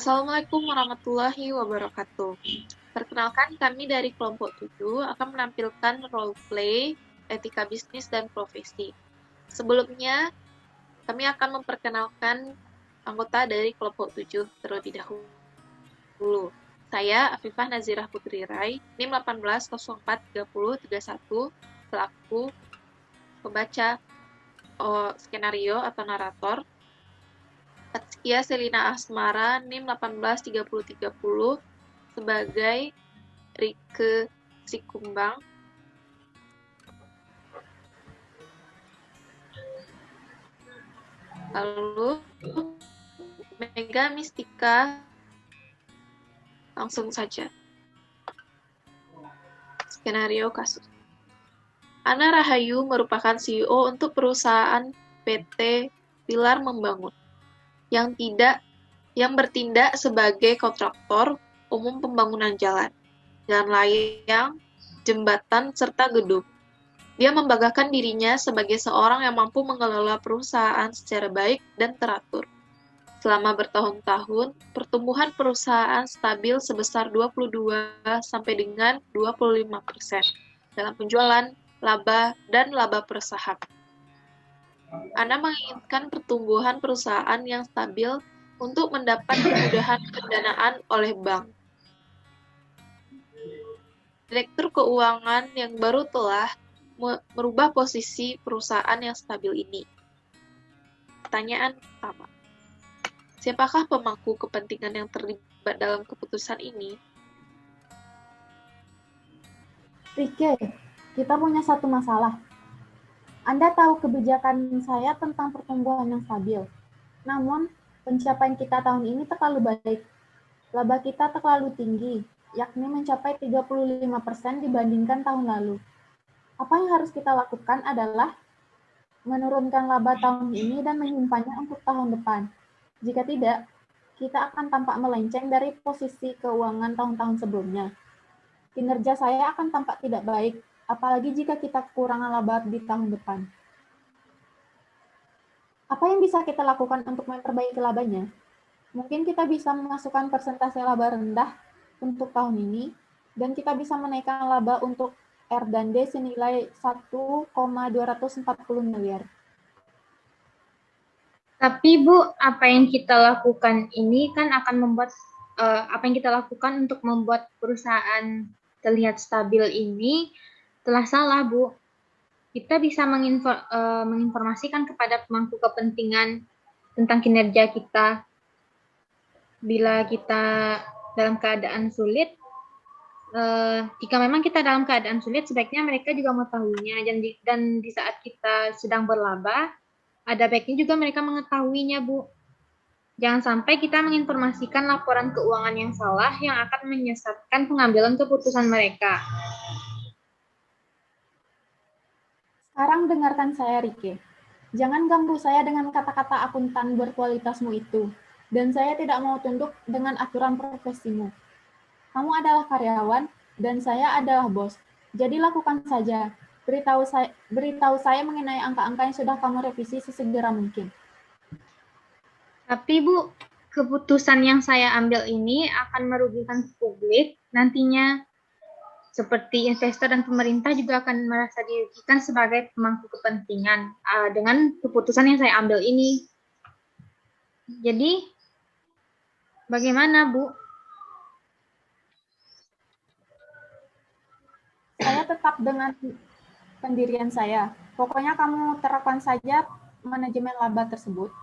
Assalamualaikum warahmatullahi wabarakatuh. Perkenalkan, kami dari kelompok 7 akan menampilkan role play, etika bisnis, dan profesi. Sebelumnya, kami akan memperkenalkan anggota dari kelompok 7 terlebih dahulu. Saya, Afifah Nazirah Putri Rai, NIM 18043031, selaku pembaca skenario atau narator. Atskia Selina Asmara, NIM 183030, sebagai Rike Sikumbang. Lalu Mega Mistika, langsung saja. Skenario kasus. Ana Rahayu merupakan CEO untuk perusahaan PT Pilar Membangun yang bertindak sebagai kontraktor umum pembangunan jalan layang, jembatan, serta gedung. Dia membanggakan dirinya sebagai seorang yang mampu mengelola perusahaan secara baik dan teratur. Selama bertahun-tahun, pertumbuhan perusahaan stabil sebesar 22 sampai dengan 25% dalam penjualan, laba, dan laba per saham. Ana menginginkan pertumbuhan perusahaan yang stabil untuk mendapat kemudahan pendanaan oleh bank. Direktur keuangan yang baru telah merubah posisi perusahaan yang stabil ini. Pertanyaan pertama. Siapakah pemangku kepentingan yang terlibat dalam keputusan ini? Rike, kita punya satu masalah. Anda tahu kebijakan saya tentang pertumbuhan yang stabil. Namun, pencapaian kita tahun ini terlalu baik. Laba kita terlalu tinggi, yakni mencapai 35% dibandingkan tahun lalu. Apa yang harus kita lakukan adalah menurunkan laba tahun ini dan menyimpannya untuk tahun depan. Jika tidak, kita akan tampak melenceng dari posisi keuangan tahun-tahun sebelumnya. Kinerja saya akan tampak tidak baik, apalagi jika kita kekurangan laba di tahun depan. Apa yang bisa kita lakukan untuk memperbaiki labanya? Mungkin kita bisa memasukkan persentase laba rendah untuk tahun ini, dan kita bisa menaikkan laba untuk R dan D senilai 1,240 miliar. Tapi Bu, apa yang kita lakukan ini kan akan membuat apa yang kita lakukan untuk membuat perusahaan terlihat stabil ini telah salah, Bu. Kita bisa menginformasikan kepada pemangku kepentingan tentang kinerja kita. Bila kita dalam keadaan sulit, jika memang kita dalam keadaan sulit, sebaiknya mereka juga mengetahuinya. Dan di saat kita sedang berlaba, ada baiknya juga mereka mengetahuinya, Bu. Jangan sampai kita menginformasikan laporan keuangan yang salah yang akan menyesatkan pengambilan keputusan mereka. Sekarang dengarkan saya, Rike. Jangan ganggu saya dengan kata-kata akuntan berkualitasmu itu. Dan saya tidak mau tunduk dengan aturan profesimu. Kamu adalah karyawan, dan saya adalah bos. Jadi lakukan saja. Beritahu saya mengenai angka-angka yang sudah kamu revisi sesegera mungkin. Tapi Bu, keputusan yang saya ambil ini akan merugikan publik nantinya. Seperti investor dan pemerintah juga akan merasa dirugikan sebagai pemangku kepentingan dengan keputusan yang saya ambil ini. Jadi, bagaimana, Bu? Saya tetap dengan pendirian saya. Pokoknya kamu terapkan saja manajemen laba tersebut.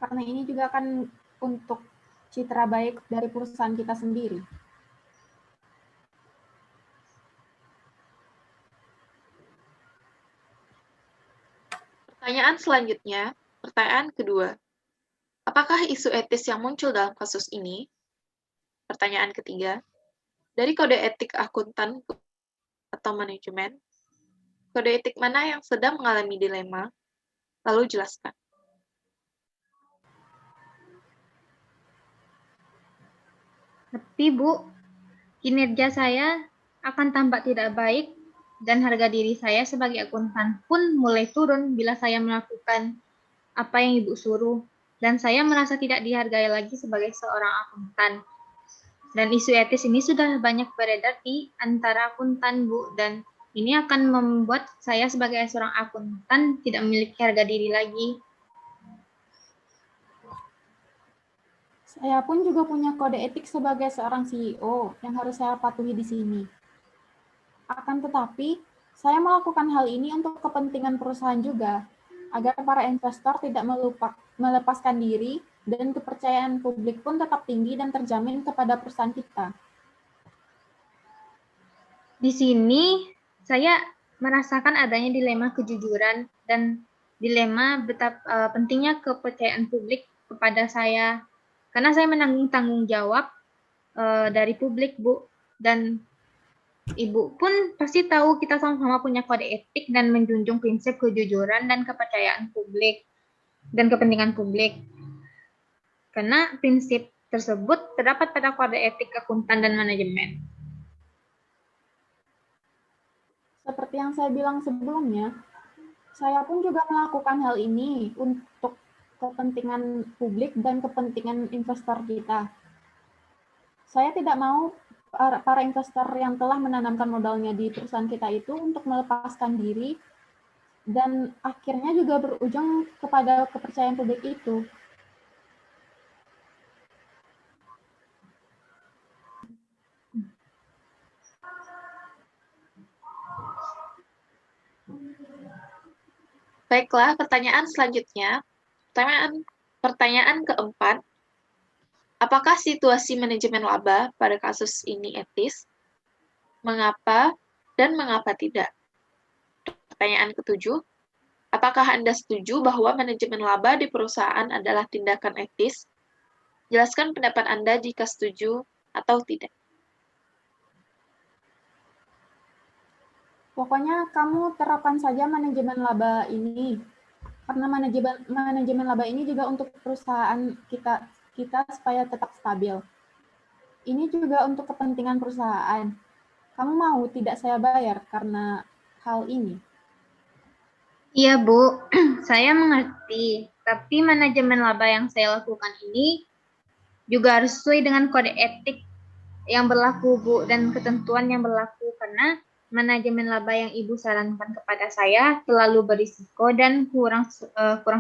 Karena ini juga akan untuk citra baik dari perusahaan kita sendiri. Pertanyaan selanjutnya, pertanyaan kedua. Apakah isu etis yang muncul dalam kasus ini? Pertanyaan ketiga, dari kode etik akuntan atau manajemen, kode etik mana yang sedang mengalami dilema? Lalu jelaskan. Tapi Bu, kinerja saya akan tampak tidak baik dan harga diri saya sebagai akuntan pun mulai turun bila saya melakukan apa yang Ibu suruh. dan saya merasa tidak dihargai lagi sebagai seorang akuntan. Dan isu etis ini sudah banyak beredar di antara akuntan, Bu, dan ini akan membuat saya sebagai seorang akuntan tidak memiliki harga diri lagi. Saya pun juga punya kode etik sebagai seorang CEO yang harus saya patuhi di sini. Akan tetapi, saya melakukan hal ini untuk kepentingan perusahaan juga, agar para investor tidak melepaskan diri dan kepercayaan publik pun tetap tinggi dan terjamin kepada perusahaan kita. Di sini saya merasakan adanya dilema kejujuran dan dilema betapa pentingnya kepercayaan publik kepada saya, karena saya menanggung tanggung jawab dari publik, Bu, dan Ibu pun pasti tahu kita sama-sama punya kode etik dan menjunjung prinsip kejujuran dan kepercayaan publik dan kepentingan publik. Karena prinsip tersebut terdapat pada kode etik akuntan dan manajemen. Seperti yang saya bilang sebelumnya, saya pun juga melakukan hal ini untuk kepentingan publik dan kepentingan investor kita. Saya tidak mau para investor yang telah menanamkan modalnya di perusahaan kita itu untuk melepaskan diri dan akhirnya juga berujung kepada kepercayaan publik itu. Baiklah, pertanyaan selanjutnya. Pertanyaan keempat. Apakah situasi manajemen laba pada kasus ini etis? Mengapa dan mengapa tidak? Pertanyaan ketujuh. Apakah Anda setuju bahwa manajemen laba di perusahaan adalah tindakan etis? Jelaskan pendapat Anda jika setuju atau tidak. Pokoknya kamu terapkan saja manajemen laba ini, karena manajemen laba ini juga untuk perusahaan kita supaya tetap stabil. Ini juga untuk kepentingan perusahaan. Kamu mau tidak saya bayar karena hal ini? Iya, Bu, saya mengerti. Tapi manajemen laba yang saya lakukan ini juga harus sesuai dengan kode etik yang berlaku, Bu, dan ketentuan yang berlaku, karena manajemen laba yang Ibu sarankan kepada saya terlalu berisiko dan kurang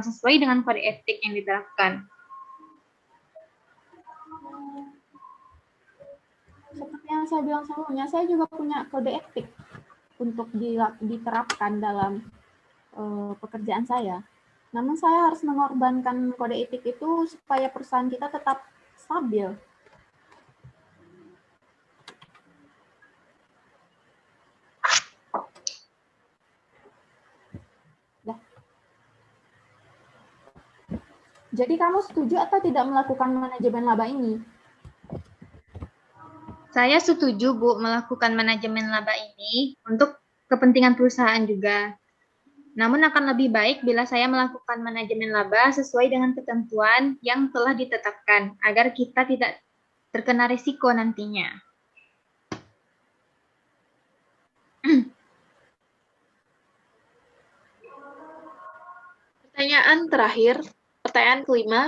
sesuai dengan kode etik yang diterapkan. Seperti yang saya bilang sebelumnya, saya juga punya kode etik untuk diterapkan dalam pekerjaan saya. Namun saya harus mengorbankan kode etik itu supaya perusahaan kita tetap stabil. Jadi kamu setuju atau tidak melakukan manajemen laba ini? Saya setuju, Bu, melakukan manajemen laba ini untuk kepentingan perusahaan juga. Namun akan lebih baik bila saya melakukan manajemen laba sesuai dengan ketentuan yang telah ditetapkan, agar kita tidak terkena risiko nantinya. Pertanyaan terakhir, pertanyaan kelima.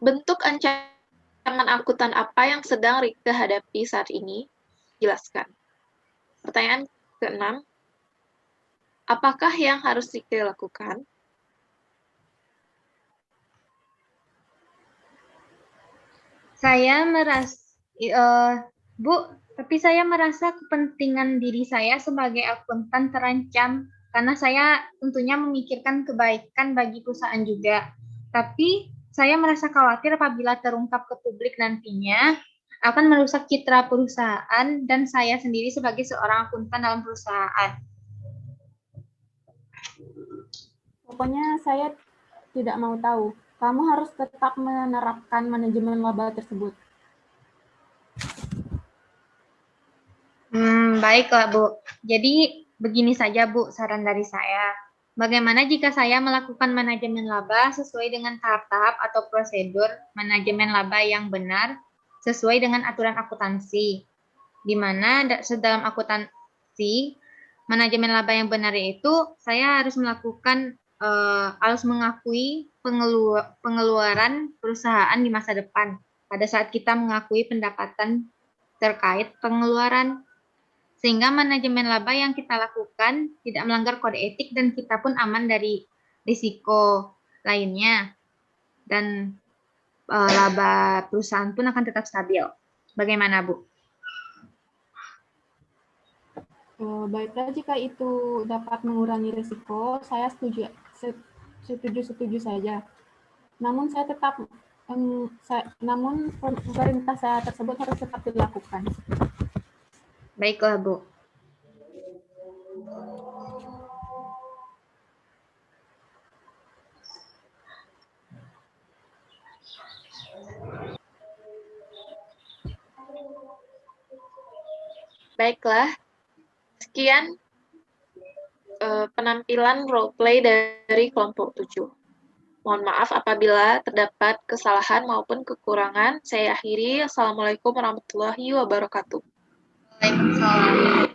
Bentuk ancaman akuntan apa yang sedang Rike hadapi saat ini? Jelaskan. Pertanyaan keenam. Apakah yang harus Rike lakukan? Saya merasa, Bu, tapi saya merasa kepentingan diri saya sebagai akuntan terancam karena saya tentunya memikirkan kebaikan bagi perusahaan juga. Tapi saya merasa khawatir apabila terungkap ke publik nantinya akan merusak citra perusahaan dan saya sendiri sebagai seorang akuntan dalam perusahaan. Pokoknya saya tidak mau tahu. Kamu harus tetap menerapkan manajemen laba tersebut. Baiklah, Bu. Jadi begini saja, Bu, saran dari saya. Bagaimana jika saya melakukan manajemen laba sesuai dengan tahap-tahap atau prosedur manajemen laba yang benar sesuai dengan aturan akuntansi, di mana dalam akuntansi manajemen laba yang benar itu saya harus melakukan harus mengakui pengeluaran perusahaan di masa depan pada saat kita mengakui pendapatan terkait pengeluaran, sehingga manajemen laba yang kita lakukan tidak melanggar kode etik dan kita pun aman dari risiko lainnya, dan laba perusahaan pun akan tetap stabil. Bagaimana, Bu? Baiklah, jika itu dapat mengurangi risiko, saya setuju saja. Namun namun perintah saya tersebut harus tetap dilakukan. Baiklah, Bu. Baiklah, sekian penampilan roleplay dari kelompok 7. Mohon maaf apabila terdapat kesalahan maupun kekurangan. Saya akhiri. Assalamualaikum warahmatullahi wabarakatuh. Waalaikumsalam.